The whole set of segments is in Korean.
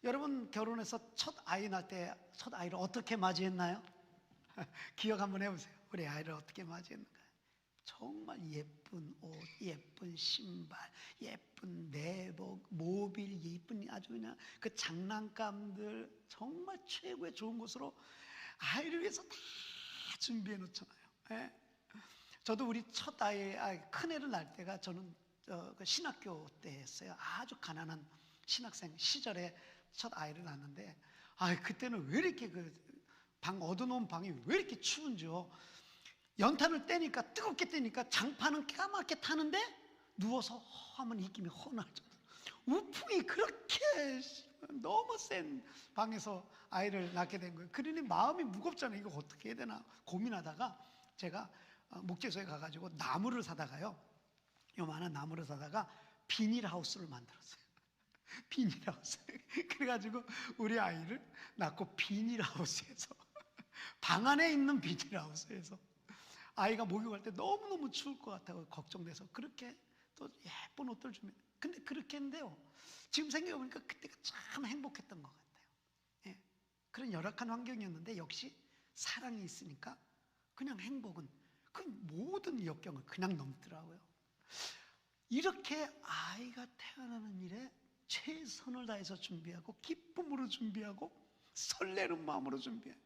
여러분 결혼해서 첫 아이 낳을 때 첫 아이를 어떻게 맞이했나요? 기억 한번 해보세요. 우리 아이를 어떻게 맞이했는가? 정말 예쁜 옷, 예쁜 신발, 예쁜 내복, 모빌, 예쁜 아주 그냥 그 장난감들 정말 최고의 좋은 곳으로 아이를 위해서 다 준비해 놓잖아요. 예? 저도 우리 첫 아이 큰애를 낳을 때가 저는 그 신학교 때였어요. 아주 가난한 신학생 시절에 첫 아이를 낳았는데, 그때는 왜 이렇게 얻어놓은 방이 왜 이렇게 추운지요. 연탄을 떼니까, 뜨겁게 떼니까 장판은 까맣게 타는데 누워서 하면 입김이 허날 정도로 우풍이 그렇게 너무 센 방에서 아이를 낳게 된 거예요. 그러니 마음이 무겁잖아요. 이거 어떻게 해야 되나 고민하다가 제가 목재소에 가가지고 나무를 사다가요, 요만한 나무를 사다가 비닐하우스를 만들었어요. 비닐하우스. 그래가지고 우리 아이를 낳고 비닐하우스에서 방 안에 있는 비닐하우스에서 아이가 목욕할 때 너무너무 추울 것 같아서 걱정돼서 그렇게 또 예쁜 옷들 주면, 근데 그렇게 했는데요, 지금 생각해보니까 그때가 참 행복했던 것 같아요. 예. 그런 열악한 환경이었는데 역시 사랑이 있으니까 그냥 행복은 그 모든 역경을 그냥 넘더라고요. 이렇게 아이가 태어나는 일에 최선을 다해서 준비하고 기쁨으로 준비하고 설레는 마음으로 준비해요.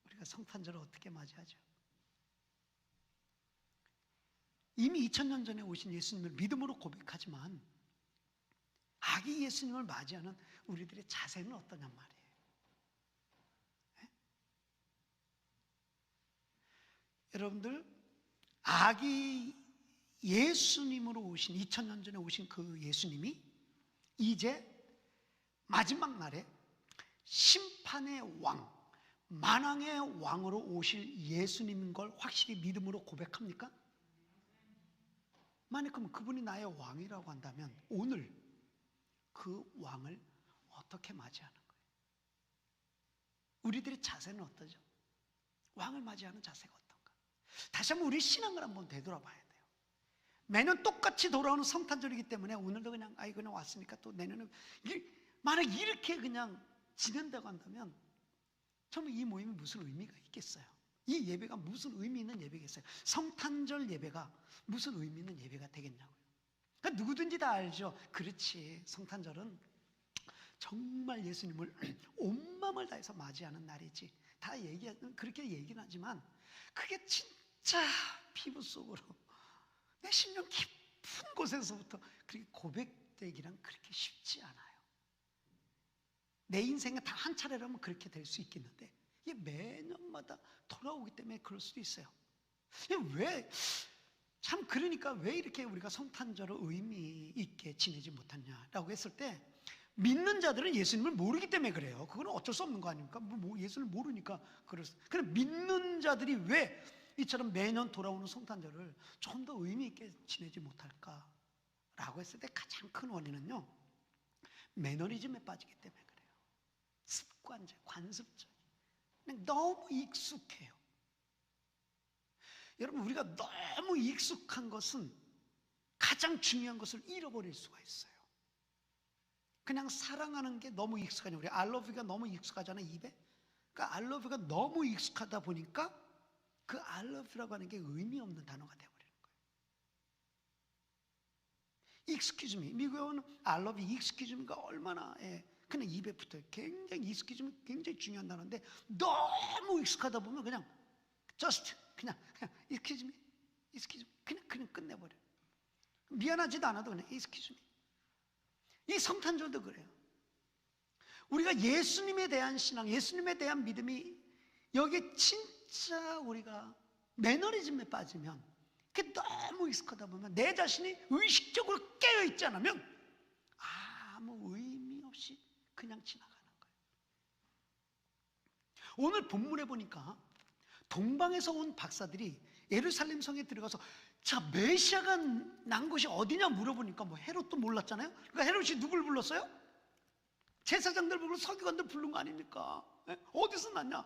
우리가 성탄절을 어떻게 맞이하죠? 이미 2000년 전에 오신 예수님을 믿음으로 고백하지만 아기 예수님을 맞이하는 우리들의 자세는 어떠냔 말이에요. 네? 여러분들, 아기 예수님으로 오신 2000년 전에 오신 그 예수님이 이제 마지막 날에 심판의 왕, 만왕의 왕으로 오실 예수님인 걸 확실히 믿음으로 고백합니까? 만약 그러면 그분이 나의 왕이라고 한다면 오늘 그 왕을 어떻게 맞이하는 거예요? 우리들의 자세는 어떠죠? 왕을 맞이하는 자세가 어떤가? 다시 한번 우리 신앙을 한번 되돌아봐야 돼요. 매년 똑같이 돌아오는 성탄절이기 때문에 오늘도 그냥 그냥 왔으니까 또 내년에, 만약 이렇게 그냥 지낸다고 한다면 정말 이 모임이 무슨 의미가 있겠어요? 이 예배가 무슨 의미 있는 예배겠어요? 성탄절 예배가 무슨 의미 있는 예배가 되겠냐고요. 그러니까 누구든지 다 알죠. 그렇지, 성탄절은 정말 예수님을 온 마음을 다해서 맞이하는 날이지. 다 그렇게 얘기는 하지만 그게 진짜 피부 속으로 내 심령 깊은 곳에서부터 그렇게 고백되기란 그렇게 쉽지 않아요. 내 인생에 다 한 차례라면 그렇게 될 수 있겠는데 이게 매년마다 돌아오기 때문에 그럴 수도 있어요. 그러니까 왜 이렇게 우리가 성탄절을 의미 있게 지내지 못했냐라고 했을 때, 믿는 자들은 예수님을 모르기 때문에 그래요. 그건 어쩔 수 없는 거 아닙니까? 예수님을 모르니까 그럼 믿는 자들이 왜 이처럼 매년 돌아오는 성탄절을 좀 더 의미 있게 지내지 못할까라고 했을 때 가장 큰 원인은요, 매너리즘에 빠지기 때문에 그래요. 습관적, 관습적, 그냥 너무 익숙해요. 여러분, 우리가 너무 익숙한 것은 가장 중요한 것을 잃어버릴 수가 있어요. 그냥 사랑하는 게 너무 익숙하냐, 우리 I love you가 너무 익숙하잖아요, 입에. 그러니까 I love you가 너무 익숙하다 보니까 그 I love you라고 하는 게 의미 없는 단어가 되어버리는 거예요. excuse me, 미국에는 I love you, excuse me가 얼마나 그냥 입에 붙어요. 굉장히 excuse me 굉장히 중요한 단어인데 너무 익숙하다 보면 그냥 just 그냥 excuse me, excuse me 그냥 끝내버려요. 미안하지도 않아도 그냥 excuse me. 이 성탄절도 그래요. 우리가 예수님에 대한 신앙, 예수님에 대한 믿음이 여기에 진짜 우리가 매너리즘에 빠지면, 그게 너무 익숙하다 보면 내 자신이 의식적으로 깨어있지 않으면 아무 의미 없이 그냥 지나가는 거예요. 오늘 본문에 보니까 동방에서 온 박사들이 예루살렘 성에 들어가서 자, 메시아가 난 곳이 어디냐 물어보니까 헤롯도 몰랐잖아요. 그러니까 헤롯이 누굴 불렀어요? 제사장들 부르고 서기관들 부른 거 아닙니까? 어디서 났냐?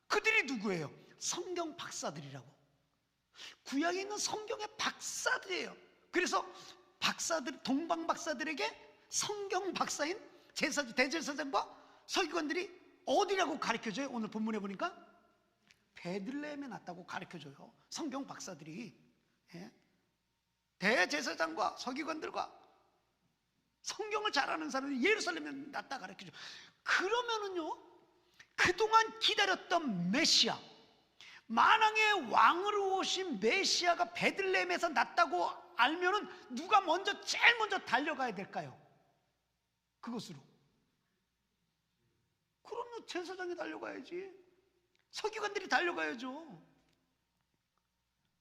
그들이 누구예요? 성경 박사들이라고. 구약에 있는 성경의 박사들이에요. 그래서 동방 박사들에게 성경 박사인 대제사장과 서기관들이 어디라고 가르쳐줘요? 오늘 본문에 보니까 베들레헴에 났다고 가르쳐줘요. 성경 박사들이. 예? 대제사장과 서기관들과 성경을 잘 아는 사람들이 예루살렘에 났다 가르쳐줘. 그러면은요, 그동안 기다렸던 메시아, 만왕의 왕으로 오신 메시아가 베들레헴에서 났다고 알면은 누가 제일 먼저 달려가야 될까요? 그것으로. 그러면 제사장이 달려가야지. 서기관들이 달려가야죠.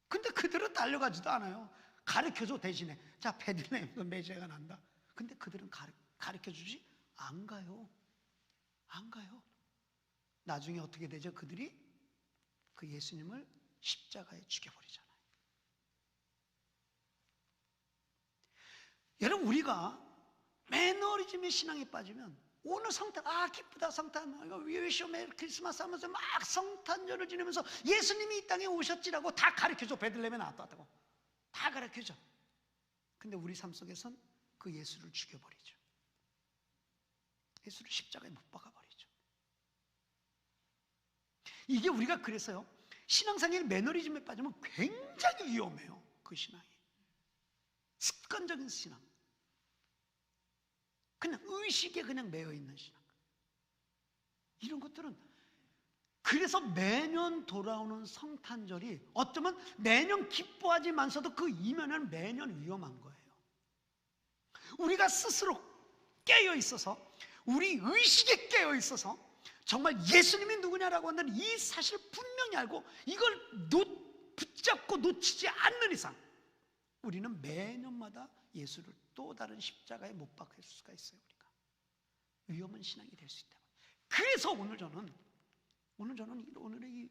근데 그들은 달려가지도 않아요. 가르쳐줘. 대신에 자, 베들레헴에서 메시아가 난다. 근데 그들은 가르쳐주지 안 가요. 안 가요. 나중에 어떻게 되죠? 그들이 그 예수님을 십자가에 죽여버리잖아요. 여러분, 우리가 매너리즘의 신앙에 빠지면 오늘 성탄, 기쁘다 성탄, 위쇼 메리 크리스마스 하면서 막 성탄절을 지내면서 예수님이 이 땅에 오셨지라고 다 가르쳐줘. 베들레헴에 나왔다고 다 가르쳐줘. 근데 우리 삶 속에선 그 예수를 죽여버리죠. 예수를 십자가에 못 박아버리죠. 이게 우리가 그래서요, 신앙생활 매너리즘에 빠지면 굉장히 위험해요. 그 신앙이 습관적인 신앙, 그냥 의식에 그냥 매여있는 신앙, 이런 것들은, 그래서 매년 돌아오는 성탄절이 어쩌면 매년 기뻐하지만서도 그 이면에는 매년 위험한 거예요. 우리가 스스로 깨어있어서, 우리 의식에 깨어있어서 정말 예수님이 누구냐라고 하는 이 사실을 분명히 알고 이걸 붙잡고 놓치지 않는 이상 우리는 매년마다 예수를 또 다른 십자가에 못 박을 수가 있어요. 우리가 위험한 신앙이 될 수 있다. 그래서 오늘 저는 오늘의 이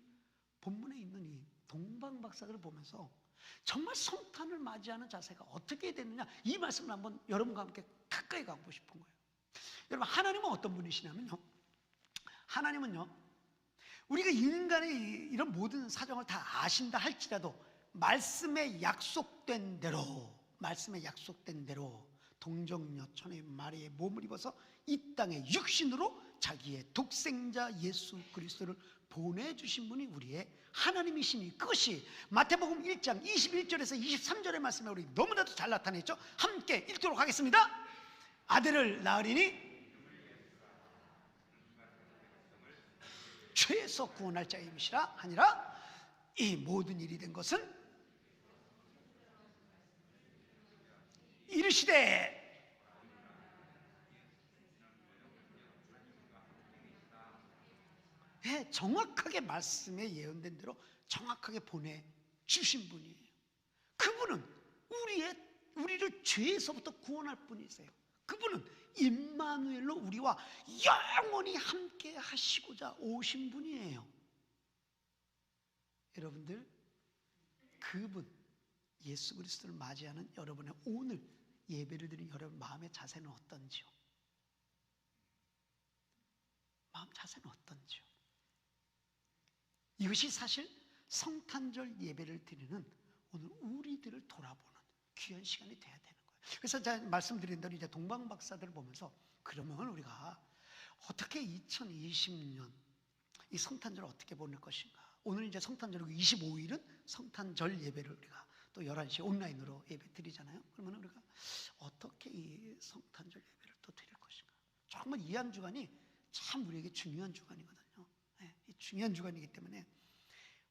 본문에 있는 이 동방박사들을 보면서 정말 성탄을 맞이하는 자세가 어떻게 되느냐, 이 말씀을 한번 여러분과 함께 가까이 가고 싶은 거예요. 여러분, 하나님은 어떤 분이시냐면요, 하나님은요, 우리가 인간의 이런 모든 사정을 다 아신다 할지라도 말씀에 약속된 대로 동정녀 천의 마리아의 몸을 입어서 이 땅에 육신으로 자기의 독생자 예수 그리스도를 보내주신 분이 우리의 하나님이시니, 그것이 마태복음 1장 21절에서 23절의 말씀에 우리 너무나도 잘 나타냈죠. 함께 읽도록 하겠습니다. 아들을 낳으리니 죄에서 구원할 자임이시라 하니라. 이 모든 일이 된 것은 이르시되 정확하게 말씀에 예언된 대로 정확하게 보내주신 분이에요. 그분은 우리를 죄에서부터 구원할 분이세요. 그분은 임마누엘로 우리와 영원히 함께 하시고자 오신 분이에요. 여러분들, 그분 예수 그리스도를 맞이하는 여러분의 오늘 예배를 드린 여러분 마음의 자세는 어떤지요? 마음 자세는 어떤지요? 이것이 사실 성탄절 예배를 드리는 오늘 우리들을 돌아보는 귀한 시간이 돼야 되는 거예요. 그래서 제가 말씀드린 대로 이제 동방박사들을 보면서, 그러면 우리가 어떻게 2020년 이 성탄절을 어떻게 보낼 것인가. 오늘 이제 성탄절이고 25일은 성탄절 예배를 우리가 또 11시 온라인으로 예배 드리잖아요. 그러면 우리가 어떻게 이 성탄절 예배를 또 드릴 것인가. 정말 이 한 주간이 참 우리에게 중요한 주간이거든요. 중요한 주간이기 때문에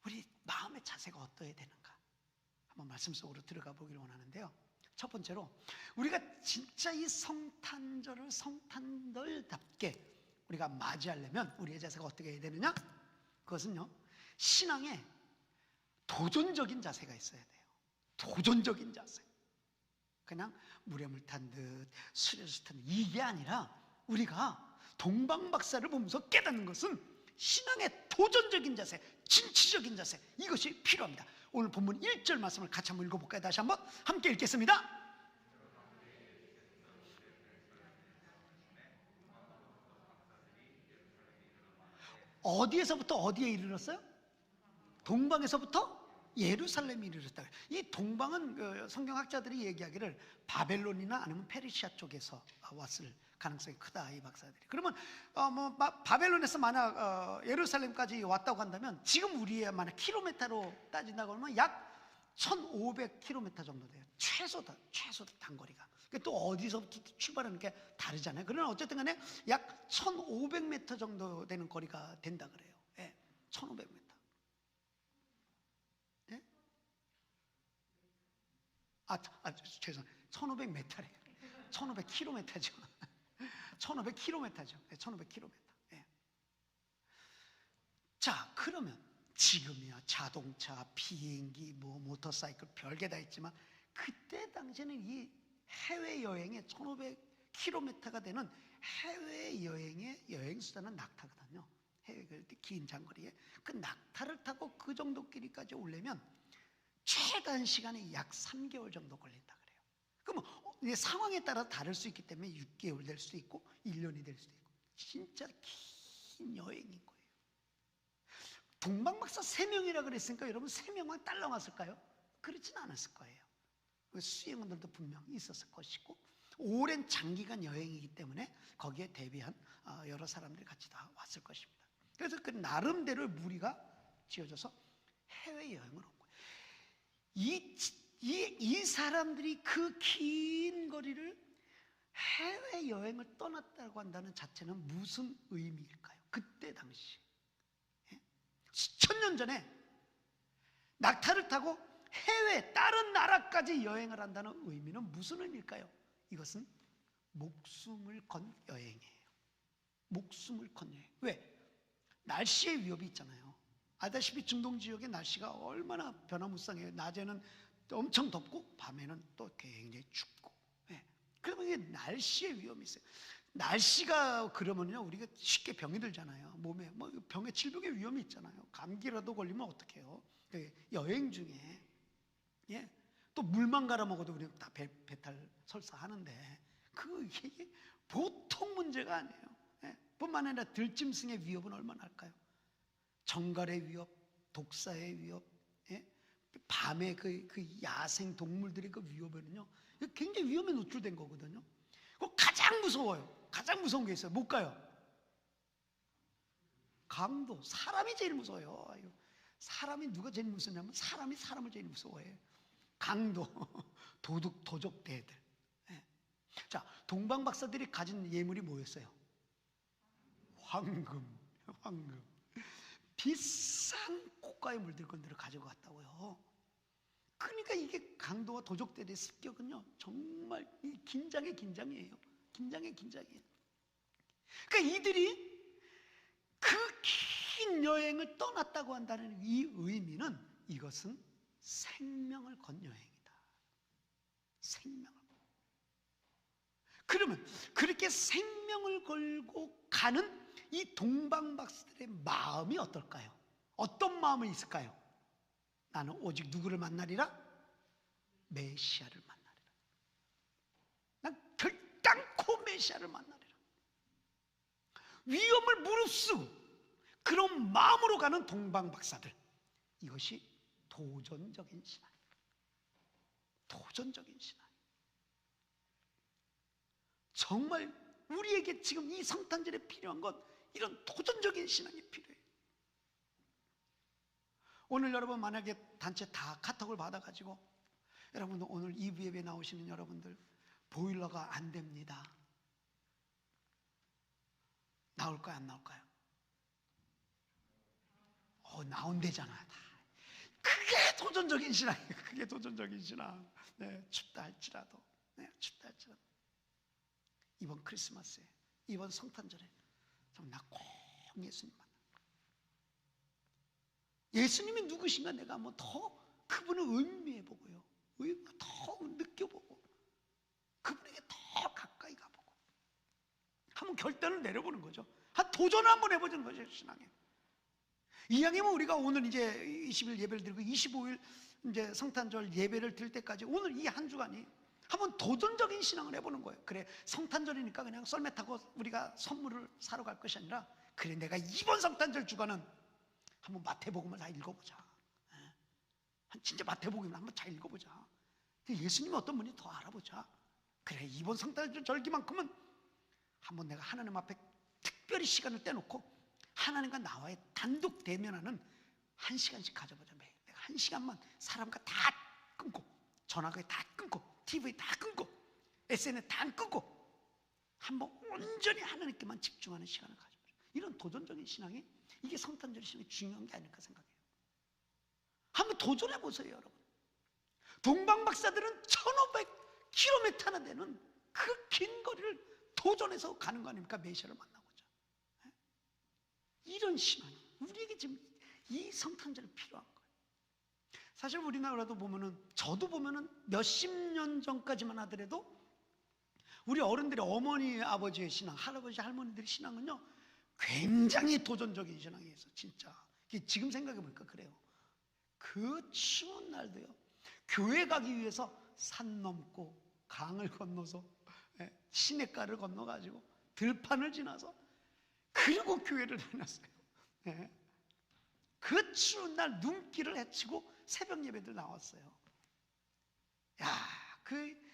우리 마음의 자세가 어떠해야 되는가 한번 말씀 속으로 들어가 보기를 원하는데요. 첫 번째로, 우리가 진짜 이 성탄절을 성탄절답게 우리가 맞이하려면 우리의 자세가 어떻게 해야 되느냐? 그것은요, 신앙에 도전적인 자세가 있어야 돼요. 도전적인 자세. 그냥 물에 물 탄 듯 술에서 탄 듯, 이게 아니라 우리가 동방박사를 보면서 깨닫는 것은 신앙의 도전적인 자세, 진취적인 자세, 이것이 필요합니다. 오늘 본문 1절 말씀을 같이 한번 읽어볼까요? 다시 한번 함께 읽겠습니다. 어디에서부터 어디에 이르렀어요? 동방에서부터 예루살렘이 이르렀다. 이 동방은 성경학자들이 얘기하기를 바벨론이나 아니면 페르시아 쪽에서 왔을 가능성이 크다, 이 박사들이. 그러면 바벨론에서 만약 예루살렘까지 왔다고 한다면 지금 우리의 만약 킬로미터로 따진다고 하면 약 1500km 정도 돼요. 최소 단거리가. 또 어디서부터 출발하는 게 다르잖아요. 그러나 어쨌든 간에 약 1500m 정도 되는 거리가 된다 그래요. 예, 1500m. 예? 죄송합니다. 1500m래요. 1500km죠. 1500km죠. 네, 1500km. 예. 자, 그러면 지금이야 자동차, 비행기, 모터사이클 별게 다 있지만 그때 당시에는 이 해외여행의 1500km가 되는 해외여행의 여행수단은 낙타거든요. 해외 긴 장거리에 그 낙타를 타고 그 정도 길이까지 오려면 최단 시간이 약 3개월 정도 걸린다 그래요. 그러면 상황에 따라 다를 수 있기 때문에 6개월 될 수도 있고 1년이 될 수도 있고 진짜 긴 여행인 거예요. 동방박사 3명이라 그랬으니까 여러분 3명만 딸 나왔을까요? 그렇진 않았을 거예요. 수행원들도 분명 있었을 것이고 오랜 장기간 여행이기 때문에 거기에 대비한 여러 사람들이 같이 다 왔을 것입니다. 그래서 그 나름대로 무리가 지어져서 해외여행을 온 거예요. 이 사람들이 그 긴 거리를 해외여행을 떠났다고 한다는 자체는 무슨 의미일까요? 그때 당시 수천 년 전에 낙타를 타고 해외 다른 나라까지 여행을 한다는 의미는 무슨 의미일까요? 이것은 목숨을 건 여행이에요. 목숨을 건 여행. 왜? 날씨의 위협이 있잖아요. 알다시피 중동 지역의 날씨가 얼마나 변화무쌍해요. 낮에는 엄청 덥고 밤에는 또 굉장히 춥고. 네. 그러면 이게 날씨의 위험이 있어요. 날씨가 그러면요 우리가 쉽게 병이 들잖아요. 몸에 병의 질병의 위험이 있잖아요. 감기라도 걸리면 어떡해요? 여행 중에 또 물만 갈아 먹어도 우리 다 배탈 설사하는데 그게 보통 문제가 아니에요. 뿐만 아니라 들짐승의 위협은 얼마나 할까요? 정갈의 위협, 독사의 위협, 밤에 그 야생 동물들의 그 위협에는요 굉장히 위험에 노출된 거거든요. 가장 무서워요. 가장 무서운 게 있어요. 못 가요. 강도. 사람이 제일 무서워요. 사람이 누가 제일 무섭냐면 사람이 사람을 제일 무서워해요. 강도, 도적대들. 자, 동방 박사들이 가진 예물이 뭐였어요? 황금. 비싼 고가의 물들건들을 가지고 갔다고요. 그러니까 이게 강도와 도적들의 습격은요 정말 긴장의 긴장이에요. 긴장의 긴장이에요. 그러니까 이들이 그 긴 여행을 떠났다고 한다는 이 의미는 이것은 생명을 건 여행이다. 생명을. 그러면 그렇게 생명을 걸고 가는 이 동방박사들의 마음이 어떨까요? 어떤 마음이 있을까요? 나는 오직 누구를 만나리라? 메시아를 만나리라. 난 결단코 메시아를 만나리라. 위험을 무릅쓰고 그런 마음으로 가는 동방박사들. 이것이 도전적인 신앙이에요. 도전적인 신앙. 정말 우리에게 지금 이 성탄절에 필요한 건 이런 도전적인 신앙이 필요해요. 오늘 여러분 만약에 단체 다 카톡을 받아가지고 여러분들 오늘 2부 예배 나오시는 여러분들 보일러가 안 됩니다. 나올까요? 안 나올까요? 나온대잖아. 그게 도전적인 신앙이에요. 그게 도전적인 신앙. 네, 춥다 할지라도. 춥다 할지라도. 이번 크리스마스에, 이번 성탄절에 나 꼭 예수님 만나. 예수님이 누구신가 내가 한번 더 그분을 의미해보고요. 더 느껴보고 그분에게 더 가까이 가보고 한번 결단을 내려보는 거죠. 한 도전을 한번 해보는 거죠. 신앙에. 이왕이면 우리가 오늘 이제 20일 예배를 드리고 25일 이제 성탄절 예배를 드릴 때까지 오늘 이 한 주간이 한번 도전적인 신앙을 해보는 거예요. 그래, 성탄절이니까 그냥 썰매 타고 우리가 선물을 사러 갈 것이 아니라 그래, 내가 이번 성탄절 주간은 한번 마태복음을 다 읽어보자. 진짜 마태복음을 한번 잘 읽어보자. 예수님이 어떤 분이 더 알아보자. 그래, 이번 성탄절기만큼은 한번 내가 하나님 앞에 특별히 시간을 떼놓고 하나님과 나와의 단독 대면하는 1시간씩 가져보자. 매일 내가 1시간만 사람과 다 끊고, 전화기 다 끊고, TV 다 끊고, SNS 다 끊고, 한번 온전히 하나님께만 집중하는 시간을 가져보자. 이런 도전적인 신앙이, 이게 성탄절 신앙이 중요한 게 아닐까 생각해요. 한번 도전해 보세요, 여러분. 동방박사들은 1500km나 되는 그 긴 거리를 도전해서 가는 거 아닙니까? 메시아를 만나고자. 이런 신앙이 우리에게 지금 이 성탄절이 필요한 거예요. 사실 우리나라도 보면은, 저도 보면은 몇십 년 전까지만 하더라도 우리 어른들의 어머니, 아버지의 신앙, 할아버지, 할머니들의 신앙은요 굉장히 도전적인 신앙이었어요. 진짜 지금 생각해 보니까 그래요. 그 추운 날도요, 교회 가기 위해서 산 넘고 강을 건너서 시냇가를 건너가지고 들판을 지나서 그리고 교회를 다녔어요. 그 추운 날 눈길을 헤치고 새벽 예배들 나왔어요. 야, 그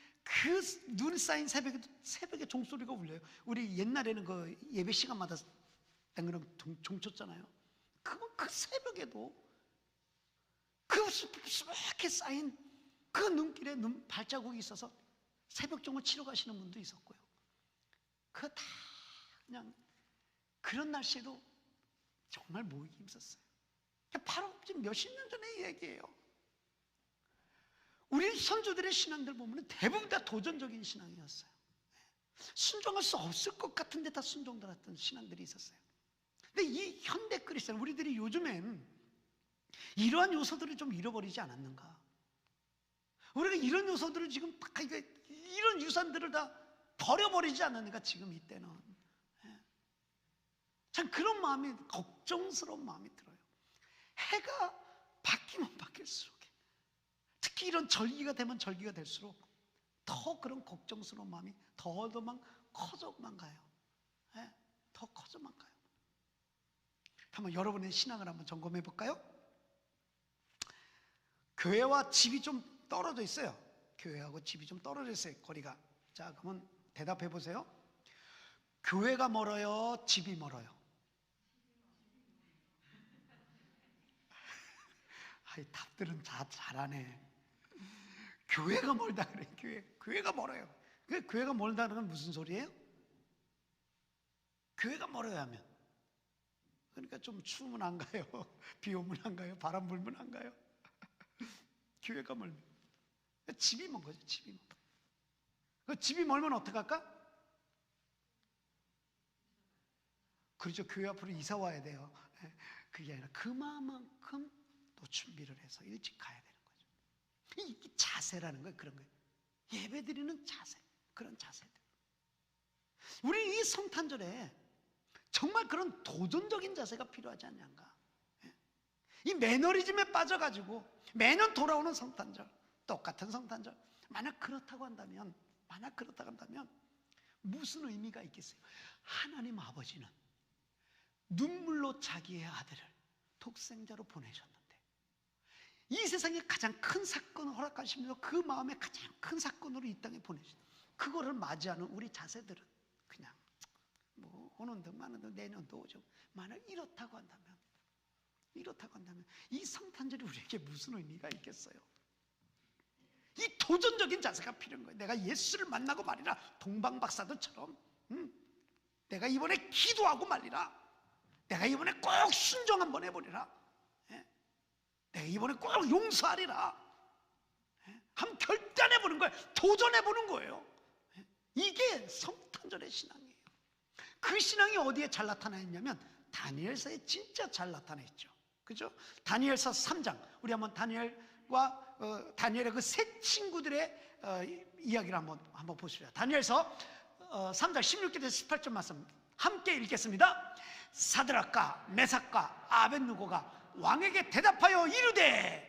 눈 쌓인 새벽에 종소리가 울려요. 우리 옛날에는 그 예배 시간마다 땡그랑 종 쳤잖아요. 그 새벽에도 그 수북하게 쌓인 그 눈길에 발자국이 있어서 새벽종을 치러 가시는 분도 있었고요. 그거 다 그냥 그런 날씨에도 정말 모이기 힘썼어요. 바로 지금 몇십 년 전의 얘기예요. 우리 선조들의 신앙들 보면 대부분 다 도전적인 신앙이었어요. 순종할 수 없을 것 같은데 다 순종들었던 신앙들이 있었어요. 근데 이 현대 크리스천, 우리들이 요즘엔 이러한 요소들을 좀 잃어버리지 않았는가? 우리가 이런 요소들을 지금 이런 유산들을 다 버려버리지 않았는가? 지금 이때는 참 그런 마음이, 걱정스러운 마음이 들어요. 해가 바뀌면 바뀔수록, 특히 이런 절기가 되면 절기가 될수록 더 그런 걱정스러운 마음이 더만 커져만 가요. 더 커져만 가요. 한번 여러분의 신앙을 한번 점검해 볼까요? 교회와 집이 좀 떨어져 있어요. 교회하고 집이 좀 떨어져 있어요, 거리가. 자, 그러면 대답해 보세요. 교회가 멀어요, 집이 멀어요? 아이, 답들은 다 잘하네. 교회가 멀다 그래. 교회가 멀어요. 교회가 멀다는 건 무슨 소리예요? 교회가 멀어요 하면, 그러니까 좀 추우면 안 가요, 비 오면 안 가요, 바람 불면 안 가요. 교회가 멀면 집이 먼 거죠. 집이 먼 거. 집이 멀면 어떡할까? 그렇죠. 교회 앞으로 이사 와야 돼요. 그게 아니라 그만큼 또 준비를 해서 일찍 가야 되는 거죠. 이 자세라는 거예요. 그런 거예요. 예배드리는 자세, 그런 자세들. 우리 이 성탄절에 정말 그런 도전적인 자세가 필요하지 않냐가. 이 매너리즘에 빠져가지고 매년 돌아오는 성탄절, 똑같은 성탄절, 만약 그렇다고 한다면 무슨 의미가 있겠어요? 하나님 아버지는 눈물로 자기의 아들을 독생자로 보내셨는데, 이 세상에 가장 큰 사건을 허락하시면서 그 마음에 가장 큰 사건으로 이 땅에 보내신, 그거를 맞이하는 우리 자세들은 그냥 뭐 오는 등 마는 등 내년도 오죠. 만약 이렇다고 한다면 이 성탄절이 우리에게 무슨 의미가 있겠어요? 이 도전적인 자세가 필요한 거예요. 내가 예수를 만나고 말이라, 동방박사들처럼 내가 이번에 기도하고 말이라, 내가 이번에 꼭 순종 한번 해보리라, 내가 이번에 꼭 용서하리라, 한번 결단해보는 거예요. 도전해보는 거예요. 이게 성탄절의 신앙이에요. 그 신앙이 어디에 잘 나타나 있냐면 다니엘서에 진짜 잘 나타나 있죠. 그죠? 다니엘서 3장, 우리 한번 다니엘과 다니엘의 그 세 친구들의 이야기를 한번 보시죠. 다니엘서 3장 16절에서 18절 말씀 함께 읽겠습니다. 사드락과 메삭과 아벳느고가 왕에게 대답하여 이르되,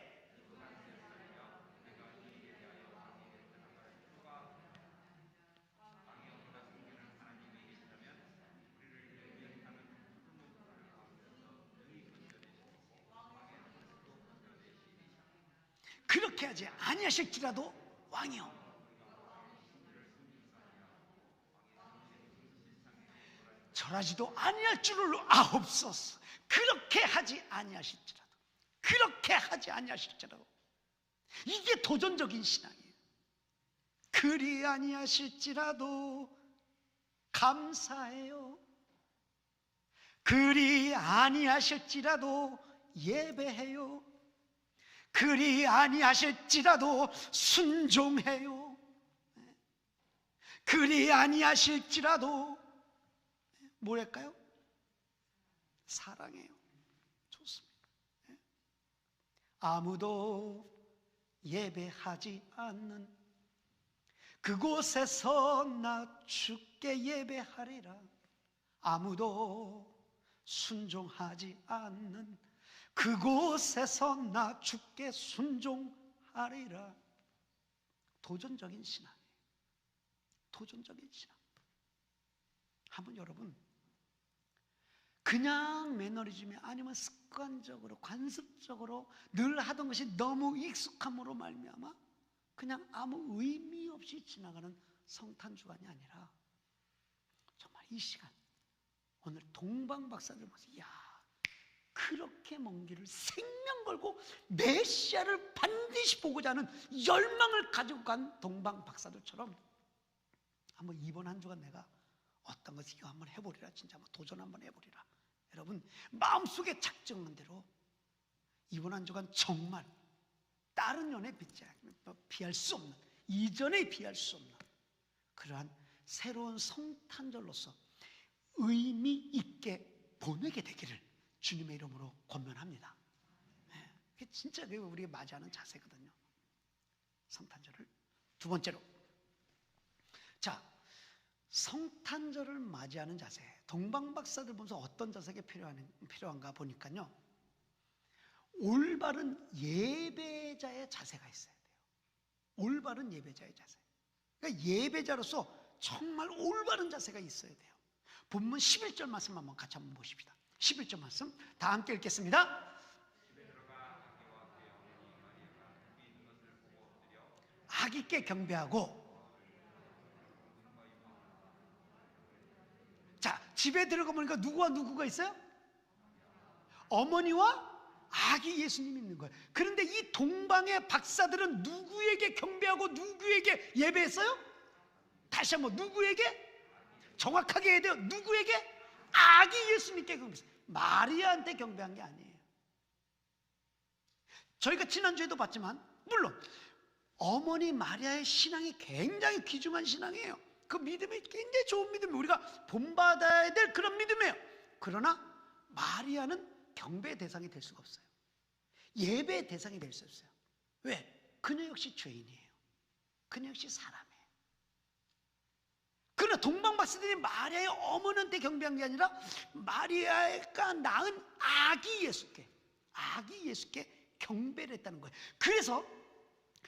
그렇게 하지 아니하실지라도 왕이요. 절하지도 아니할 줄을 아옵소서. 그렇게 하지 아니하실지라도, 그렇게 하지 아니하실지라도. 이게 도전적인 신앙이에요. 그리 아니하실지라도 감사해요. 그리 아니하실지라도 예배해요. 그리 아니하실지라도 순종해요. 그리 아니하실지라도 뭐랄까요? 사랑해요. 좋습니다. 아무도 예배하지 않는 그곳에서 나 주께 예배하리라. 아무도 순종하지 않는 그곳에서 나 주께 순종하리라. 도전적인 신앙이에요. 도전적인 신앙. 한번 여러분, 그냥 매너리즘이 아니면 습관적으로 관습적으로 늘 하던 것이 너무 익숙함으로 말미암아 그냥 아무 의미 없이 지나가는 성탄주간이 아니라 정말 이 시간, 오늘 동방박사들 보세요. 야, 그렇게 먼 길을 생명 걸고 메시아를 반드시 보고자 하는 열망을 가지고 간 동방박사들처럼 한번 이번 한 주간 내가 어떤 것을 이거 한번 해보리라, 진짜 한번 도전 한번 해보리라. 여러분 마음속에 작정한 대로 이번 한 주간 정말 다른 연애 피할 수 없는, 이전에 피할 수 없는 그러한 새로운 성탄절로서 의미 있게 보내게 되기를 주님의 이름으로 권면합니다. 그게 진짜 우리가 맞이하는 자세거든요. 성탄절을 두 번째로, 자, 성탄절을 맞이하는 자세, 동방박사들 보면서 어떤 자세가 필요한가 보니까요, 올바른 예배자의 자세가 있어야 돼요. 올바른 예배자의 자세. 그러니까 예배자로서 정말 올바른 자세가 있어야 돼요. 본문 11절 말씀 한번 같이 한번 보십시다. 11절 말씀 다 함께 읽겠습니다. 아기께 경배하고, 자, 집에 들어가 보니까 누구와 누구가 있어요? 어머니와 아기 예수님이 있는 거예요. 그런데 이 동방의 박사들은 누구에게 경배하고 누구에게 예배했어요? 다시 한번, 누구에게? 정확하게 해야 돼요. 누구에게? 아기 예수님께 경배했어요. 마리아한테 경배한 게 아니에요. 저희가 지난주에도 봤지만 물론 어머니 마리아의 신앙이 굉장히 귀중한 신앙이에요. 그 믿음이 굉장히 좋은 믿음이에요. 우리가 본받아야 될 그런 믿음이에요. 그러나 마리아는 경배의 대상이 될 수가 없어요. 예배의 대상이 될 수 없어요. 왜? 그녀 역시 죄인이에요. 그녀 역시 사람이에요. 그러나 동방박사들이 마리아의 어머니한테 경배한 게 아니라 마리아가 낳은 아기 예수께 경배를 했다는 거예요. 그래서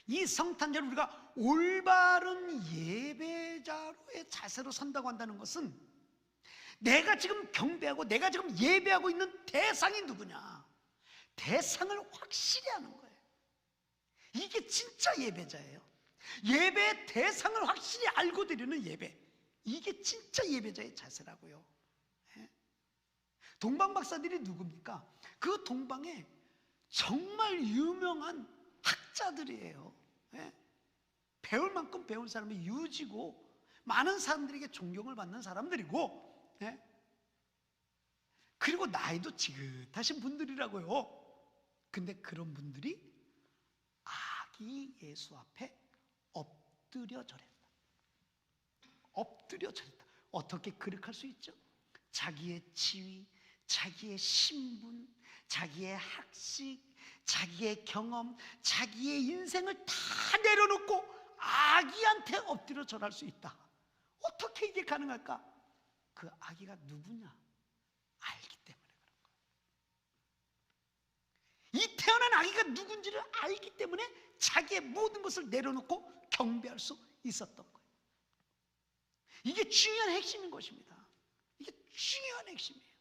이 성탄절 우리가 올바른 예배자로의 자세로 선다고 한다는 것은 내가 지금 경배하고 내가 지금 예배하고 있는 대상이 누구냐, 대상을 확실히 하는 거예요. 이게 진짜 예배자예요. 예배의 대상을 확실히 알고 드리는 예배, 이게 진짜 예배자의 자세라고요. 동방박사들이 누굽니까? 그 동방에 정말 유명한 학자들이에요. 배울 만큼 배운 사람이 유지고 많은 사람들에게 존경을 받는 사람들이고, 그리고 나이도 지긋하신 분들이라고요. 근데 그런 분들이 아기 예수 앞에 엎드려 절했다. 엎드려 절했다. 어떻게 그렇게 수 있죠? 자기의 지위, 자기의 신분, 자기의 학식, 자기의 경험, 자기의 인생을 다 내려놓고 아기한테 엎드려 절할 수 있다. 어떻게 이게 가능할까? 그 아기가 누구냐 알기 때문에 그런 거예요. 이 태어난 아기가 누군지를 알기 때문에 자기의 모든 것을 내려놓고 경배할 수 있었던 거예요. 이게 중요한 핵심인 것입니다. 이게 중요한 핵심이에요.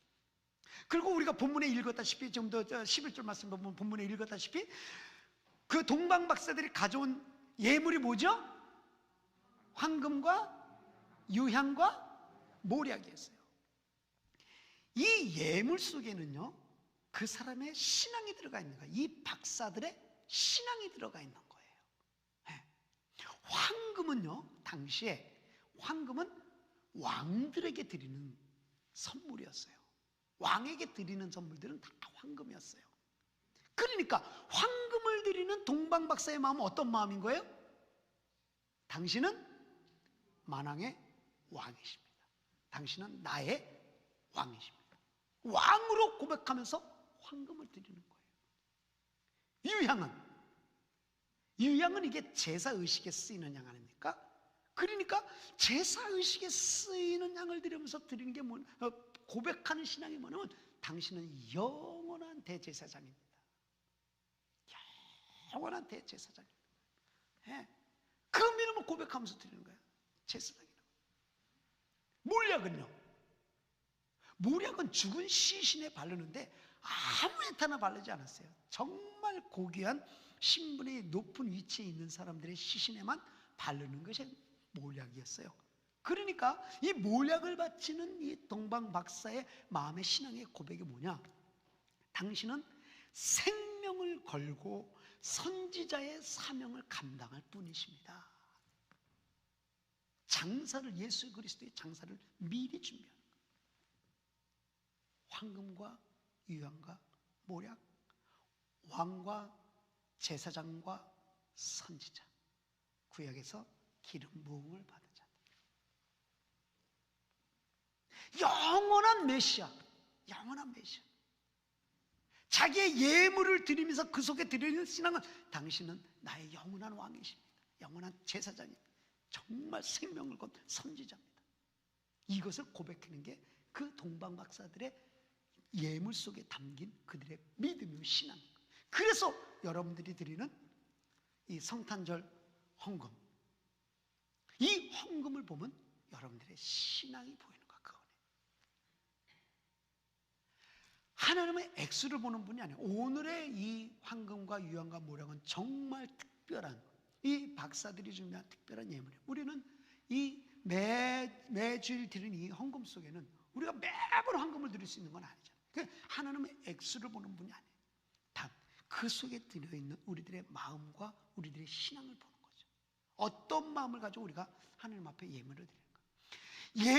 그리고 우리가 본문에 읽었다시피, 좀 더 11절 말씀 보면 본문에 읽었다시피 그 동방 박사들이 가져온 예물이 뭐죠? 황금과 유향과 모략이었어요. 이 예물 속에는요, 그 사람의 신앙이 들어가 있는 거예요. 이 박사들의 신앙이 들어가 있는 거예요. 네. 황금은요, 당시에 황금은 왕들에게 드리는 선물이었어요. 왕에게 드리는 선물들은 다 황금이었어요. 그러니까 황금을 드리는 동방 박사의 마음은 어떤 마음인 거예요? 당신은 만왕의 왕이십니다. 당신은 나의 왕이십니다. 왕으로 고백하면서 황금을 드리는 거예요. 유향은 이게 제사의식에 쓰이는 양 아닙니까? 그러니까 제사의식에 쓰이는 양을 드리면서 드리는 게 고백하는 신앙이 뭐냐면 당신은 영원한 대제사장입니다. 영원한 대제사장입니다. 예. 그 믿음을 고백하면서 드리는 거예요. 제사장이라고. 모략은 죽은 시신에 바르는데 아무 데나 바르지 않았어요. 정말 고귀한 신분이 높은 위치에 있는 사람들의 시신에만 바르는 것이 모략이었어요. 그러니까 이 모략을 바치는 이 동방 박사의 마음의 신앙의 고백이 뭐냐? 당신은 생명을 걸고 선지자의 사명을 감당할 뿐이십니다. 장사를, 예수 그리스도의 장사를 미리 준비하는 거예요. 황금과 유향과 모략, 왕과 제사장과 선지자, 구약에서 기름 부음을 받은 자, 영원한 메시아. 자기의 예물을 드리면서 그 속에 드리는 신앙은 당신은 나의 영원한 왕이십니다. 영원한 제사장입니다. 정말 생명을 건 선지자입니다. 이것을 고백하는 게 그 동방 박사들의 예물 속에 담긴 그들의 믿음의 신앙. 그래서 여러분들이 드리는 이 성탄절 헌금, 이 헌금을 보면 여러분들의 신앙이 보이는 거야. 그 안에 하나님의 액수를 보는 분이 아니에요. 오늘의 이 황금과 유향과 모략은 정말 특별한, 이 박사들이 준비한 특별한 예물이에요. 우리는 이 매주일 드리는 이 헌금 속에는 우리가 매번 헌금을 드릴 수 있는 건 아니잖아요. 하나님의 액수를 보는 분이 아니에요. 단 그 속에 들어있는 우리들의 마음과 우리들의 신앙을 보는 거죠. 어떤 마음을 가지고 우리가 하나님 앞에 예물을 드리는 거예요.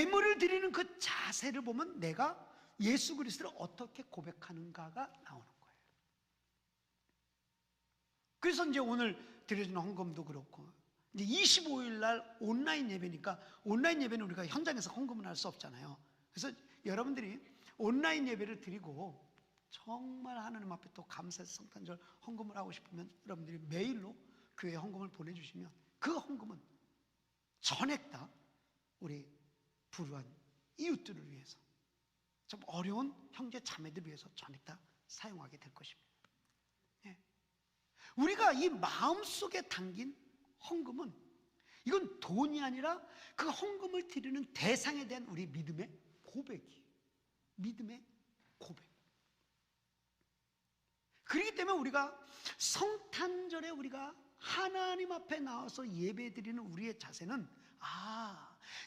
예물을 드리는 그 자세를 보면 내가 예수 그리스도를 어떻게 고백하는가가 나오는 거예요. 그래서 이제 오늘 드려지는 헌금도 그렇고, 이제 25일 날 온라인 예배니까, 온라인 예배는 우리가 현장에서 헌금을 할 수 없잖아요. 그래서 여러분들이 온라인 예배를 드리고 정말 하나님 앞에 또 감사해서 성탄절 헌금을 하고 싶으면 여러분들이 메일로 교회 헌금을 보내주시면 그 헌금은 전액 다 우리 불우한 이웃들을 위해서, 좀 어려운 형제 자매들을 위해서 전액 다 사용하게 될 것입니다. 예. 우리가 이 마음속에 담긴 헌금은, 이건 돈이 아니라 그 헌금을 드리는 대상에 대한 우리 믿음의 고백이에요. 믿음의 고백. 그렇기 때문에 우리가 성탄절에 우리가 하나님 앞에 나와서 예배드리는 우리의 자세는,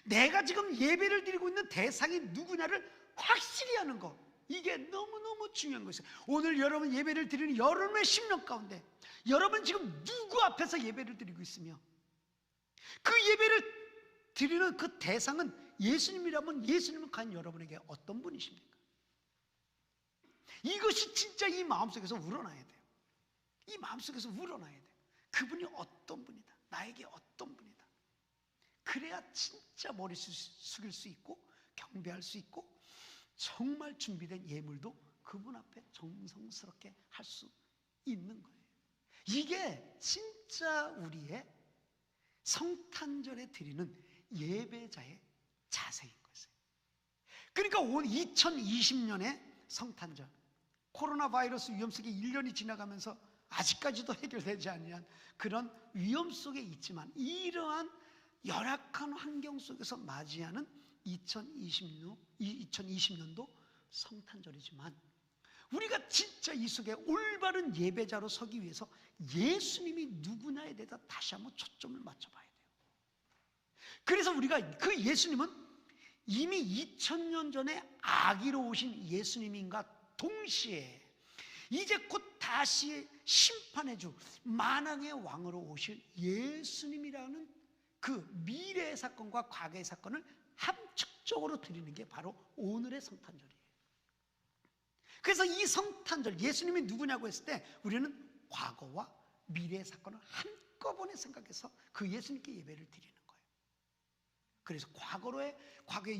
내가 지금 예배를 드리고 있는 대상이 누구냐를 확실히 하는 것, 이게 너무너무 중요한 것이에요. 오늘 여러분 예배를 드리는 여러분의 심령 가운데 여러분 지금 누구 앞에서 예배를 드리고 있으며, 그 예배를 드리는 그 대상은 예수님이라면 예수님은 과연 여러분에게 어떤 분이십니까? 이것이 진짜 이 마음속에서 우러나야 돼요. 이 마음속에서 우러나야 돼요. 그분이 어떤 분이다, 나에게 어떤 분이다. 그래야 진짜 머리 숙일 수 있고 경배할 수 있고 정말 준비된 예물도 그분 앞에 정성스럽게 할 수 있는 거예요. 이게 진짜 우리의 성탄절에 드리는 예배자의 자세인 것이에요. 그러니까 올 2020년의 성탄절, 코로나 바이러스 위험 속에 1년이 지나가면서 아직까지도 해결되지 않은 그런 위험 속에 있지만, 이러한 열악한 환경 속에서 맞이하는 2020년도 성탄절이지만, 우리가 진짜 이 속에 올바른 예배자로 서기 위해서 예수님이 누구냐에 대해서 다시 한번 초점을 맞춰봐야 돼요. 그래서 우리가 그 예수님은 이미 2000년 전에 아기로 오신 예수님인가 동시에 이제 곧 다시 심판의 주 만왕의 왕으로 오실 예수님이라는 그 미래의 사건과 과거의 사건을 함축적으로 드리는 게 바로 오늘의 성탄절이에요. 그래서 이 성탄절 예수님이 누구냐고 했을 때 우리는 과거와 미래의 사건을 한꺼번에 생각해서 그 예수님께 예배를 드리는 거예요. 그래서 과거에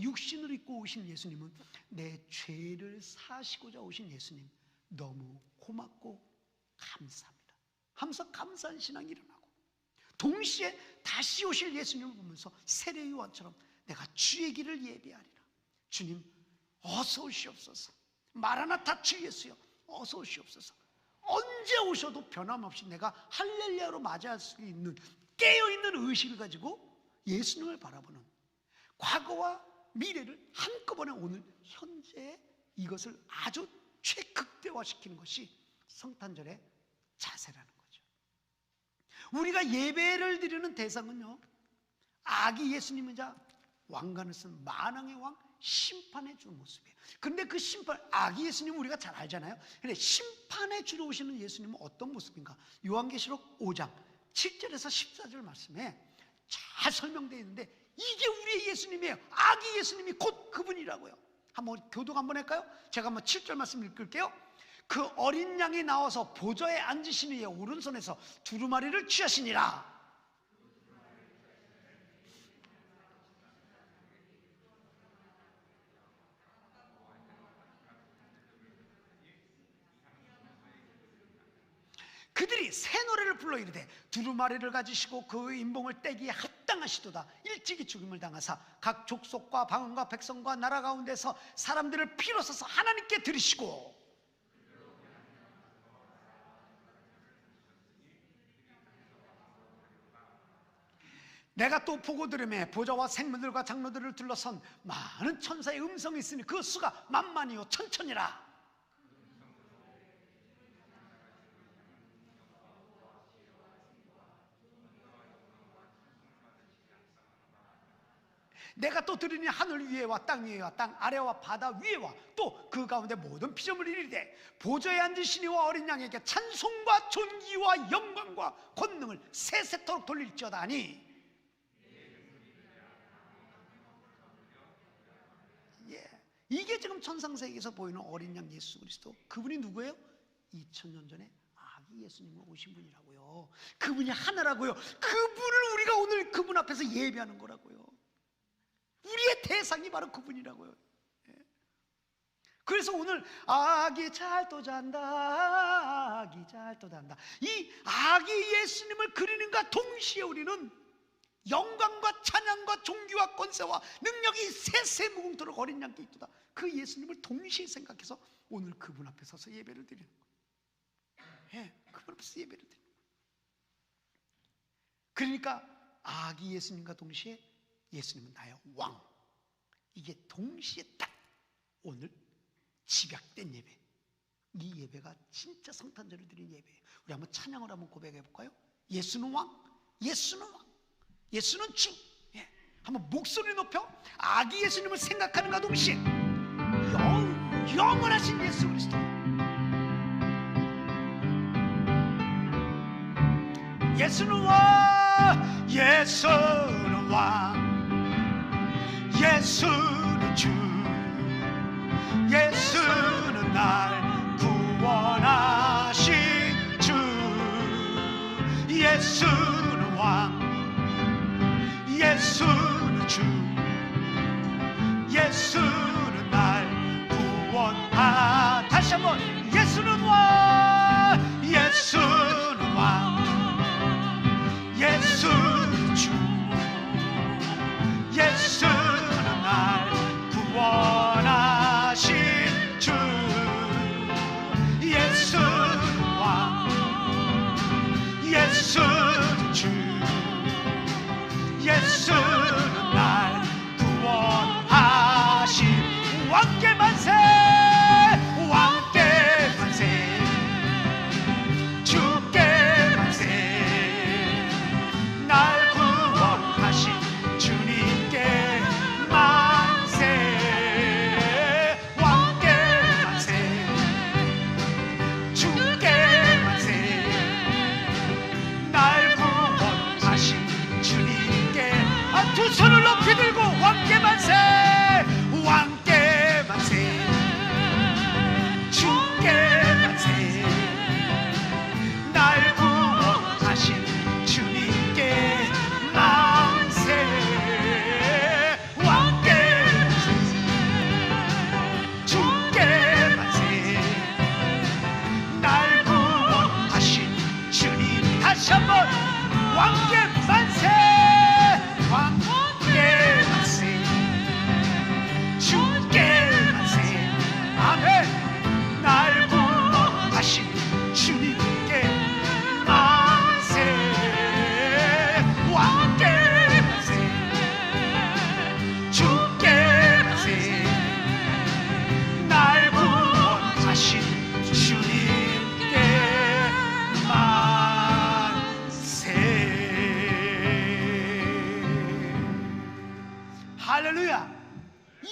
육신을 입고 오신 예수님은 내 죄를 사시고자 오신 예수님 너무 고맙고 감사합니다 하면서 감사한 신앙이 일어나고, 동시에 다시 오실 예수님을 보면서 세례 요한처럼 내가 주의 길을 예비하리라. 주님 어서 오시옵소서. 마라나타 주 예수여 어서 오시옵소서. 언제 오셔도 변함없이 내가 할렐루야로 맞이할 수 있는 깨어있는 의식을 가지고 예수님을 바라보는, 과거와 미래를 한꺼번에 오늘 현재의 이것을 아주 최극대화시키는 것이 성탄절의 자세라는 거죠. 우리가 예배를 드리는 대상은요, 아기 예수님이자 왕관을 쓴 만왕의 왕 심판의 주 모습이에요. 그런데 그 심판, 아기 예수님은 우리가 잘 알잖아요. 근데 심판의 주로 오시는 예수님은 어떤 모습인가? 요한계시록 5장 7절에서 14절 말씀에 잘 설명되어 있는데 이게 우리의 예수님이에요. 아기 예수님이 곧 그분이라고요. 한번 교독 한번 할까요? 제가 한번 7절 말씀 읽을게요. 그 어린 양이 나와서 보좌에 앉으신 이의 오른손에서 두루마리를 취하시니라. 그들이 새 노래를 불러 이르되 두루마리를 가지시고 그 인봉을 떼기에 합당하시도다. 일찍이 죽임을 당하사 각 족속과 방언과 백성과 나라 가운데서 사람들을 피로 써서 하나님께 드리시고, 내가 또 보고 들음에 보좌와 생물들과 장로들을 둘러선 많은 천사의 음성이 있으니 그 수가 만만이요 천천이라. 내가 또 들으니 하늘 위에와 땅 위에와 땅 아래와 바다 위에와 또 그 가운데 모든 피조물이 이르되 보좌에 앉으신 이와 어린 양에게 찬송과 존귀와 영광과 권능을 세세토록 돌릴지어다 하니, 이게 지금 천상세계에서 보이는 어린 양 예수 그리스도, 그분이 누구예요? 2000년 전에 아기 예수님이 오신 분이라고요. 그분이 하나라고요. 그분을 우리가 오늘 그분 앞에서 예배하는 거라고요. 우리의 대상이 바로 그분이라고요. 그래서 오늘 아기 잘도 잔다, 아기 잘도 잔다, 이 아기 예수님을 그리는가 동시에 우리는 영광과 찬양과 존귀와 권세와 능력이 세세무궁토록 어린 양께 있도다. 그 예수님을 동시에 생각해서 오늘 그분 앞에 서서 예배를 드리는 거예요. 그분 앞에서 예배를 드리는 거예요. 그러니까 아기 예수님과 동시에 예수님은 나의 왕, 이게 동시에 딱 오늘 집약된 예배, 이 예배가 진짜 성탄절을 드린 예배예요. 우리 한번 찬양을 한번 고백해 볼까요? 예수는 왕, 예수는 왕, 예수는 주. 한번 목소리 높여 아기 예수님을 생각하는가 동시에 영원하신 예수 그리스도, 예수는 왕, 예수는 왕, 예수는 주, 예수는 날 구원하신 주, 예수는 왕, 예수는 주, 예수는 날 구원하. 다시 한번 예수는 왕, 예수는 왕, 예수는 주, 예수는 날 구원하신 주, 예수는 왕, 예수는 주, 예수는 날 구원하신 왕께 만세, 왕께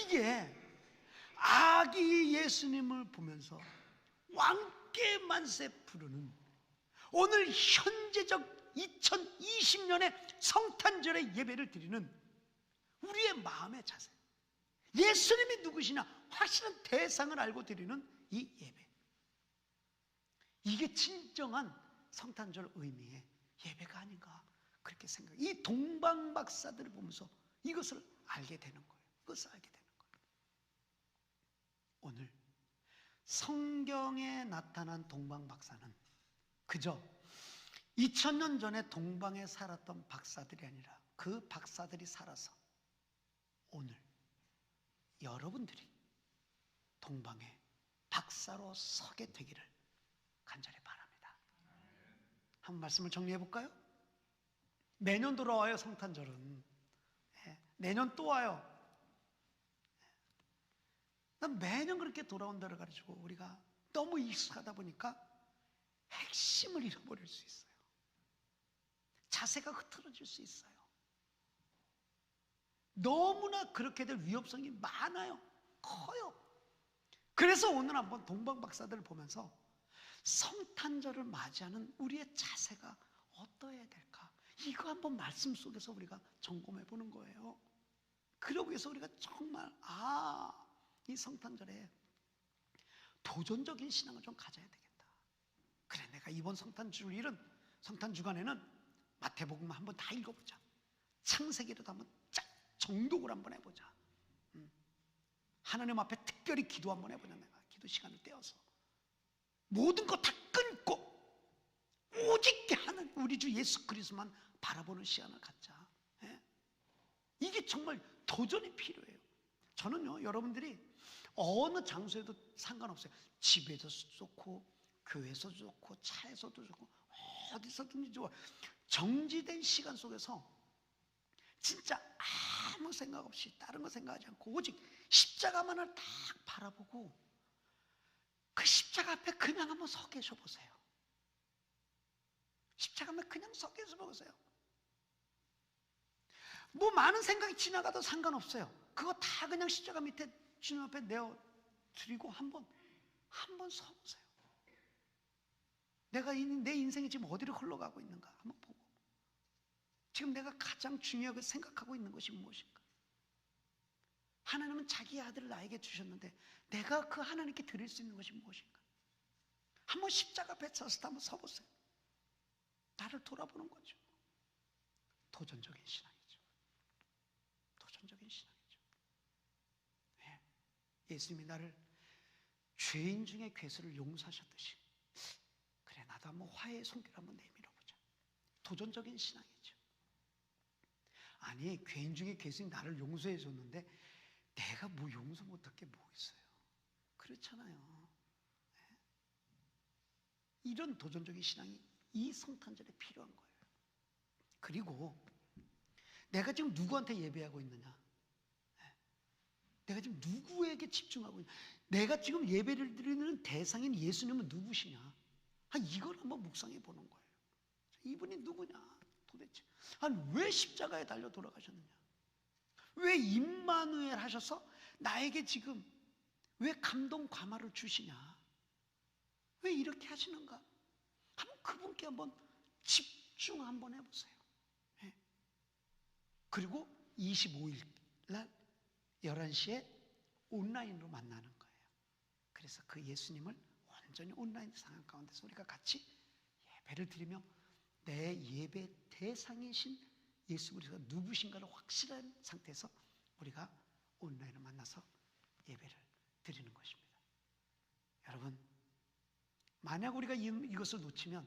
이게 아기 예수님을 보면서 왕께 만세 부르는 오늘 현재적 2020년의 성탄절의 예배를 드리는 우리의 마음의 자세, 예수님이 누구시냐 확실한 대상을 알고 드리는 이 예배, 이게 진정한 성탄절 의미의 예배가 아닌가 그렇게 생각해요. 이 동방박사들을 보면서 이것을 알게 되는 거예요. 이것을 알게 되는 거예요. 오늘 성경에 나타난 동방박사는 그저 2000년 전에 동방에 살았던 박사들이 아니라 그 박사들이 살아서 오늘 여러분들이 동방의 박사로 서게 되기를 간절히 바랍니다. 한번 말씀을 정리해 볼까요? 매년 돌아와요. 성탄절은 내년 또 와요. 난 매년 그렇게 돌아온다를 가지고 우리가 너무 익숙하다 보니까 핵심을 잃어버릴 수 있어요. 자세가 흐트러질 수 있어요. 너무나 그렇게 될 위험성이 많아요. 커요. 그래서 오늘 한번 동방박사들을 보면서 성탄절을 맞이하는 우리의 자세가 어떠해야 될까? 이거 한번 말씀 속에서 우리가 점검해 보는 거예요. 그러기 위해서 우리가 정말 이 성탄절에 도전적인 신앙을 좀 가져야 되겠다. 그래, 내가 이번 성탄주일은 성탄주간에는 마태복음 한번 다 읽어보자. 창세기라도 한번 쫙 정독을 한번 해보자. 하나님 앞에 특별히 기도 한번 해보자. 내가 기도 시간을 떼어서 모든 거 다 끊고 오직 하는 우리 주 예수 그리스도만 바라보는 시간을 갖자. 이게 정말 도전이 필요해요. 저는요, 여러분들이 어느 장소에도 상관없어요. 집에서 좋고 교회에서도 좋고 차에서도 좋고 어디서든지 좋아. 정지된 시간 속에서 진짜 아무 생각 없이 다른 거 생각하지 않고 오직 십자가만을 딱 바라보고 그 십자가 앞에 그냥 한번 서 계셔 보세요. 십자가 앞에 그냥 서 계셔 보세요. 뭐 많은 생각이 지나가도 상관없어요. 그거 다 그냥 십자가 밑에 주님 앞에 내어드리고 한번 서보세요. 내가 내 인생이 지금 어디로 흘러가고 있는가 한번 보고, 지금 내가 가장 중요하게 생각하고 있는 것이 무엇인가? 하나님은 자기 아들을 나에게 주셨는데 내가 그 하나님께 드릴 수 있는 것이 무엇인가? 한번 십자가 앞에 서서 한번 서보세요. 나를 돌아보는 거죠. 도전적인 신앙이죠. 도전적인 신앙이죠. 네. 예수님이 나를 죄인 중에 괴수를 용서하셨듯이 그래, 나도 한번 화해의 손길 한번 내밀어보자. 도전적인 신앙이죠. 아니, 죄인 중에 괴수인 나를 용서해 줬는데 내가 뭐 용서 못할 게 뭐 있어요? 그렇잖아요. 네. 이런 도전적인 신앙이 이 성탄절에 필요한 거예요. 그리고 내가 지금 누구한테 예배하고 있느냐? 내가 지금 누구에게 집중하고 있느냐? 내가 지금 예배를 드리는 대상인 예수님은 누구시냐? 이걸 한번 묵상해 보는 거예요. 이분이 누구냐? 도대체 왜 십자가에 달려 돌아가셨느냐? 왜 임마누엘 하셔서 나에게 지금 왜 감동 과마를 주시냐? 왜 이렇게 하시는가? 한번 그분께 한번 집중 한번 해보세요. 네. 그리고 25일 날 11시에 온라인으로 만나는 거예요. 그래서 그 예수님을 완전히 온라인 상황 가운데서 우리가 같이 예배를 드리며 내 예배 대상이신 예수 그리스도가 누구신가를 확실한 상태에서 우리가 온라인을 만나서 예배를 드리는 것입니다. 여러분, 만약 우리가 이것을 놓치면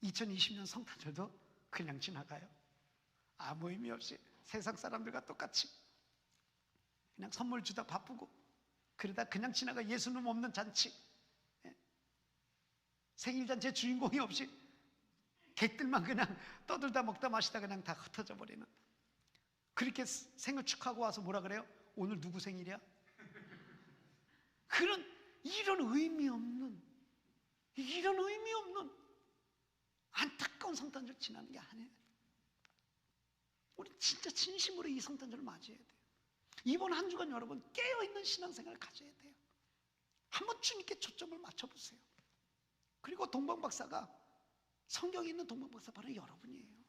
2020년 성탄절도 그냥 지나가요. 아무 의미 없이 세상 사람들과 똑같이 그냥 선물 주다 바쁘고 그러다 그냥 지나가. 예수님 없는 잔치, 생일잔치에 주인공이 없이 객들만 그냥 떠들다 먹다 마시다 그냥 다 흩어져 버리는, 그렇게 생일 축하하고 와서 뭐라 그래요? 오늘 누구 생일이야? 이런 의미 없는 안타까운 성탄절 지나는 게 아니에요. 우리 진짜 진심으로 이 성탄절을 맞이해야 돼요. 이번 한 주간 여러분 깨어있는 신앙생활을 가져야 돼요. 한번 주님께 초점을 맞춰보세요. 그리고 동방박사가, 성경에 있는 동방박사 바로 여러분이에요.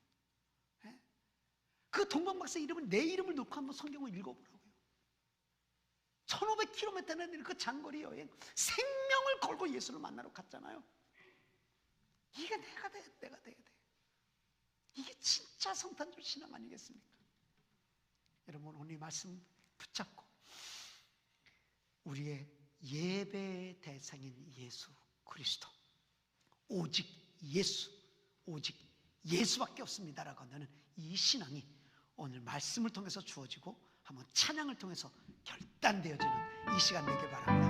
네? 그 동방박사 이름을, 내 이름을 넣고 한번 성경을 읽어보라고요. 1500km나 그 장거리 여행, 생명을 걸고 예수를 만나러 갔잖아요. 이게 내가 돼야 돼. 이게 진짜 성탄절 신앙 아니겠습니까? 여러분, 오늘 이 말씀 붙잡고 우리의 예배의 대상인 예수 그리스도, 오직 예수밖에 없습니다라고 하는 이 신앙이 오늘 말씀을 통해서 주어지고 한번 찬양을 통해서 결단되어지는 이 시간 되길 바랍니다.